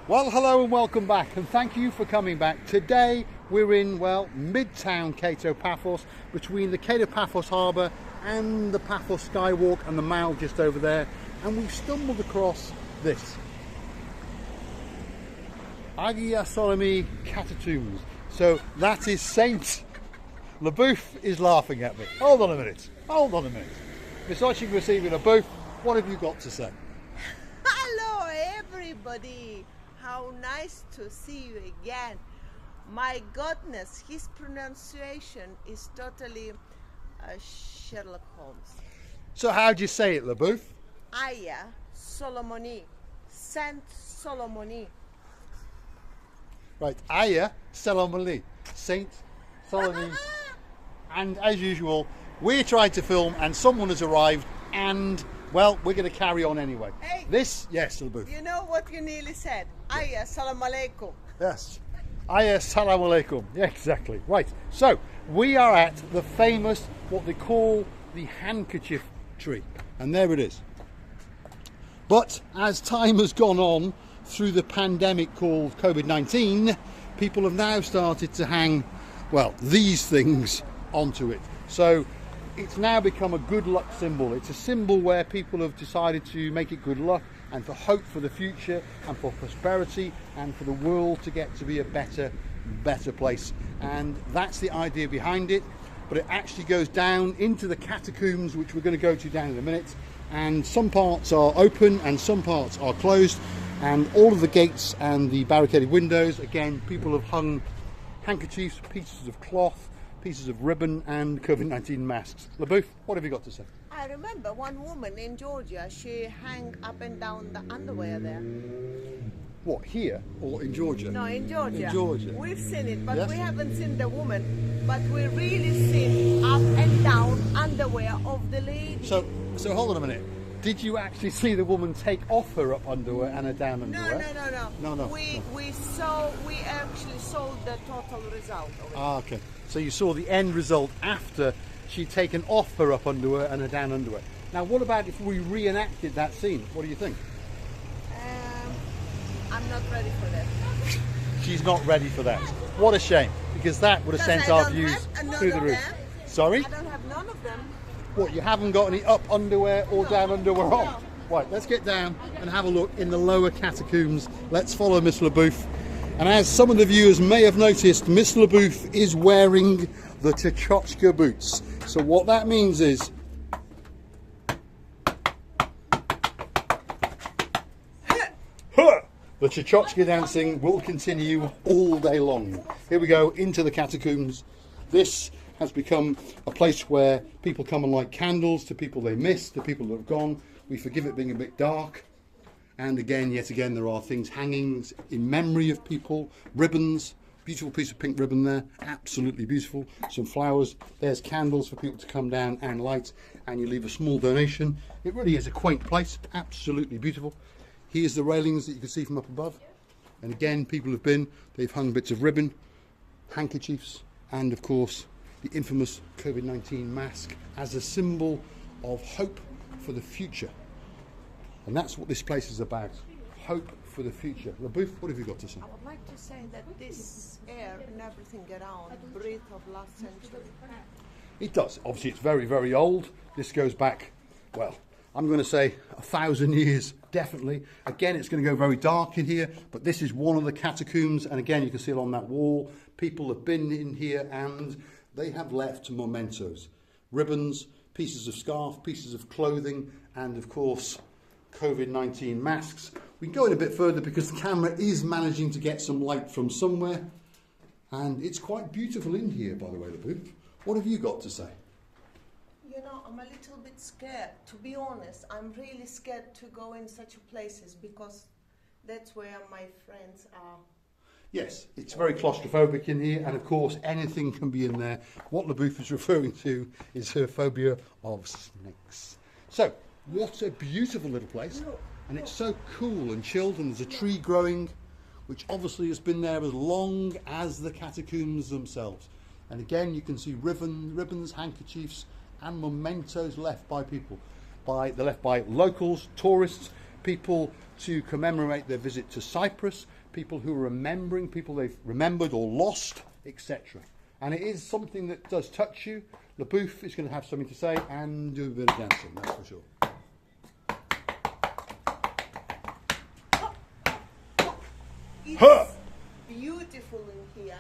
Well, hello and welcome back, and thank you for coming back. Today we're in, well, Midtown Kato Paphos, between the Kato Paphos Harbour and the Paphos Skywalk and the Mall just over there, and we've stumbled across this. Agia Solomon catacombs. So that is Saint LeBouf is laughing at me. Hold on a minute. Miss Oching receiving LeBouf, what have you got to say? Hello everybody, how nice to see you again. My goodness, his pronunciation is totally Sherlock Holmes. So how'd you say it, LeBouf? Aya Solomoni, Saint Solomoni. Right, Aya Solomon, Saint Solomon. And as usual, we're trying to film and someone has arrived and, well, we're going to carry on anyway. Hey, this, yes, LeBouf. you know what you nearly said? Aya Salam Alaikum. Yes. Aya Salam Alaikum. Yeah, exactly. Right, so we are at the famous, what they call the handkerchief tree. And there it is. But as time has gone on through the pandemic called COVID-19, people have now started to hang, well, these things onto it. So it's now become a good luck symbol. It's a symbol where people have decided to make it good luck and for hope for the future and for prosperity and for the world to get to be a better place. And that's the idea behind it. But it actually goes down into the catacombs, which we're going to go to down in a minute. And some parts are open and some parts are closed. And all of the gates and the barricaded windows, again, people have hung handkerchiefs, pieces of cloth, pieces of ribbon and COVID-19 masks. LeBouf, what have you got to say? I remember one woman in Georgia, she hung up and down the underwear there. What, here or in Georgia? No, in Georgia. In Georgia. We've seen it, but Yes? we haven't seen the woman. But we really seen up and down underwear of the lady. So hold on a minute. Did you actually see the woman take off her up underwear and her down underwear? No. We actually saw the total result of it. Ah, okay. So you saw the end result after she'd taken off her up underwear and her down underwear. Now, what about if we reenacted that scene? What do you think? I'm not ready for that. She's not ready for that. What a shame, because that would have sent our views through the roof. Sorry? I don't have none of them. What, you haven't got any up underwear or down underwear on? No. Right, let's get down and have a look in the lower catacombs. Let's follow Miss LeBouf. And as some of the viewers may have noticed, Miss LeBouf is wearing the Tchotchke boots. So what that means is the Tchotchke dancing will continue all day long. Here we go into the catacombs. This has become a place where people come and light candles to people they miss, to people that have gone. We forgive it being a bit dark. And again, yet again, there are things, hangings in memory of people, ribbons, beautiful piece of pink ribbon there, absolutely beautiful. Some flowers, there's candles for people to come down and light, and you leave a small donation. It really is a quaint place, absolutely beautiful. Here's the railings that you can see from up above. And again, people have been, they've hung bits of ribbon, handkerchiefs, and of course, the infamous COVID-19 mask as a symbol of hope for the future. And that's what this place is about, hope for the future. LeBouf, what have you got to say? I would like to say that this air and everything around breathe of last century. It does. Obviously, it's very, very old. This goes back, well, I'm going to say 1,000 years, definitely. Again, it's going to go very dark in here, but this is one of the catacombs. And again, you can see it on that wall. People have been in here and they have left mementos, ribbons, pieces of scarf, pieces of clothing, and of course, COVID-19 masks. We can go in a bit further because the camera is managing to get some light from somewhere. And it's quite beautiful in here, by the way, LeBouf. What have you got to say? You know, I'm a little bit scared. To be honest, I'm really scared to go in such places because that's where my friends are. Yes, it's very claustrophobic in here, and of course anything can be in there. What LeBouf is referring to is her phobia of snakes. So, what a beautiful little place, and it's so cool and chilled, and there's a tree growing, which obviously has been there as long as the catacombs themselves. And again, you can see ribbons, handkerchiefs, and mementos left by people. They're left by locals, tourists, people to commemorate their visit to Cyprus, people who are remembering people they've remembered or lost, etc. And it is something that does touch you. The booth is going to have something to say and do a bit of dancing, that's for sure. It's beautiful in here.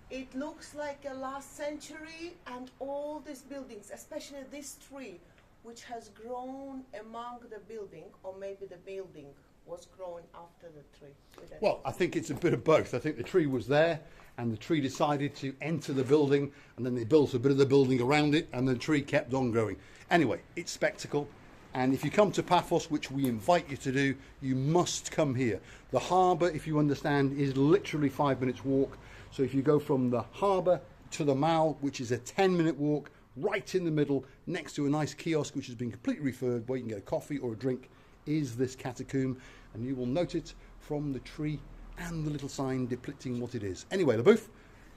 It looks like a last century, and all these buildings, especially this tree, which has grown among the building, or maybe the building was growing after the tree. Well, I think it's a bit of both. I think the tree was there, and the tree decided to enter the building, and then they built a bit of the building around it, and the tree kept on growing. Anyway, it's spectacle. And if you come to Paphos, which we invite you to do, you must come here. The harbour, if you understand, is literally 5 minutes walk. So if you go from the harbour to the mall, which is a 10-minute walk, right in the middle, next to a nice kiosk which has been completely refurbed, where you can get a coffee or a drink, is this catacomb. And you will note it from the tree and the little sign depicting what it is. Anyway, the booth,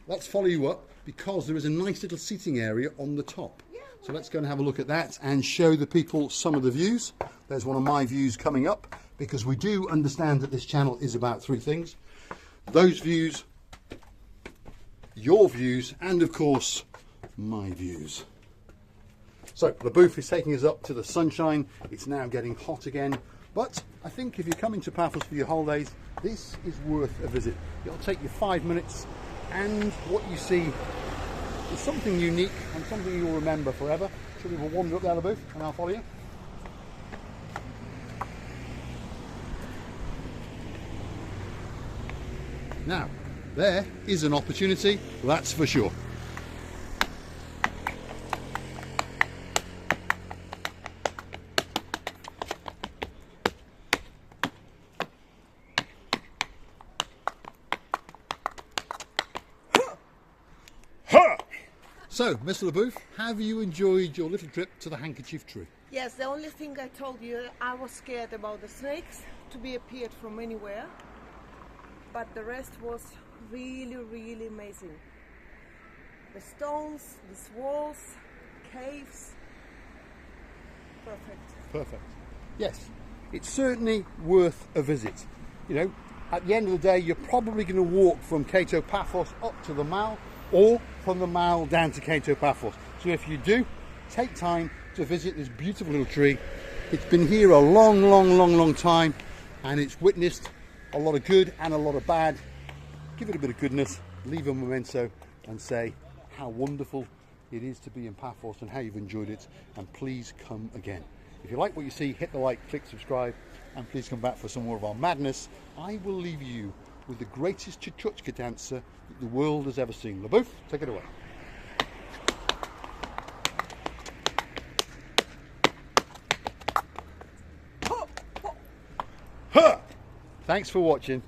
let's follow you up, because there is a nice little seating area on the top. So let's go and have a look at that and show the people some of the views. There's one of my views coming up, because we do understand that this channel is about three things: those views, your views, and of course my views. So the booth is taking us up to the sunshine. It's now getting hot again, but I think if you're coming to Paphos for your holidays, this is worth a visit. It'll take you 5 minutes, and what you see is something unique and something you'll remember forever. So we will wander up there, the booth, and I'll follow you. Now, there is an opportunity, that's for sure. So, Mr. LeBouf, have you enjoyed your little trip to the handkerchief tree? Yes, the only thing I told you, I was scared about the snakes to be appeared from anywhere, but the rest was really, really amazing. The stones, these walls, caves, perfect. Perfect. Yes, it's certainly worth a visit. You know, at the end of the day, you're probably going to walk from Kato Paphos up to the mall, or from the mall down to Kato Paphos. So if you do, take time to visit this beautiful little tree. It's been here a long time, and it's witnessed a lot of good and a lot of bad. Give it a bit of goodness, leave a memento, and say how wonderful it is to be in Paphos and how you've enjoyed it, and please come again. If you like what you see, hit the like, click subscribe, and please come back for some more of our madness. I will leave you with the greatest chuchuchka dancer that the world has ever seen. LeBouf, take it away. Thanks for watching,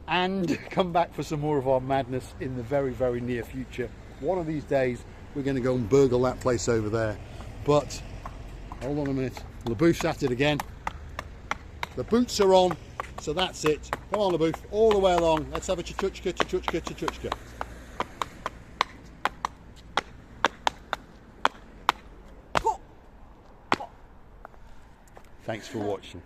and come back for some more of our madness in the very near future. One of these days we're going to go and burgle that place over there. But hold on a minute, LeBouf's at it again. The boots are on, so that's it. Come on, LeBouf, all the way along. Let's have a chuchuchka, chuchuchka, chuchuchka. Thanks for watching.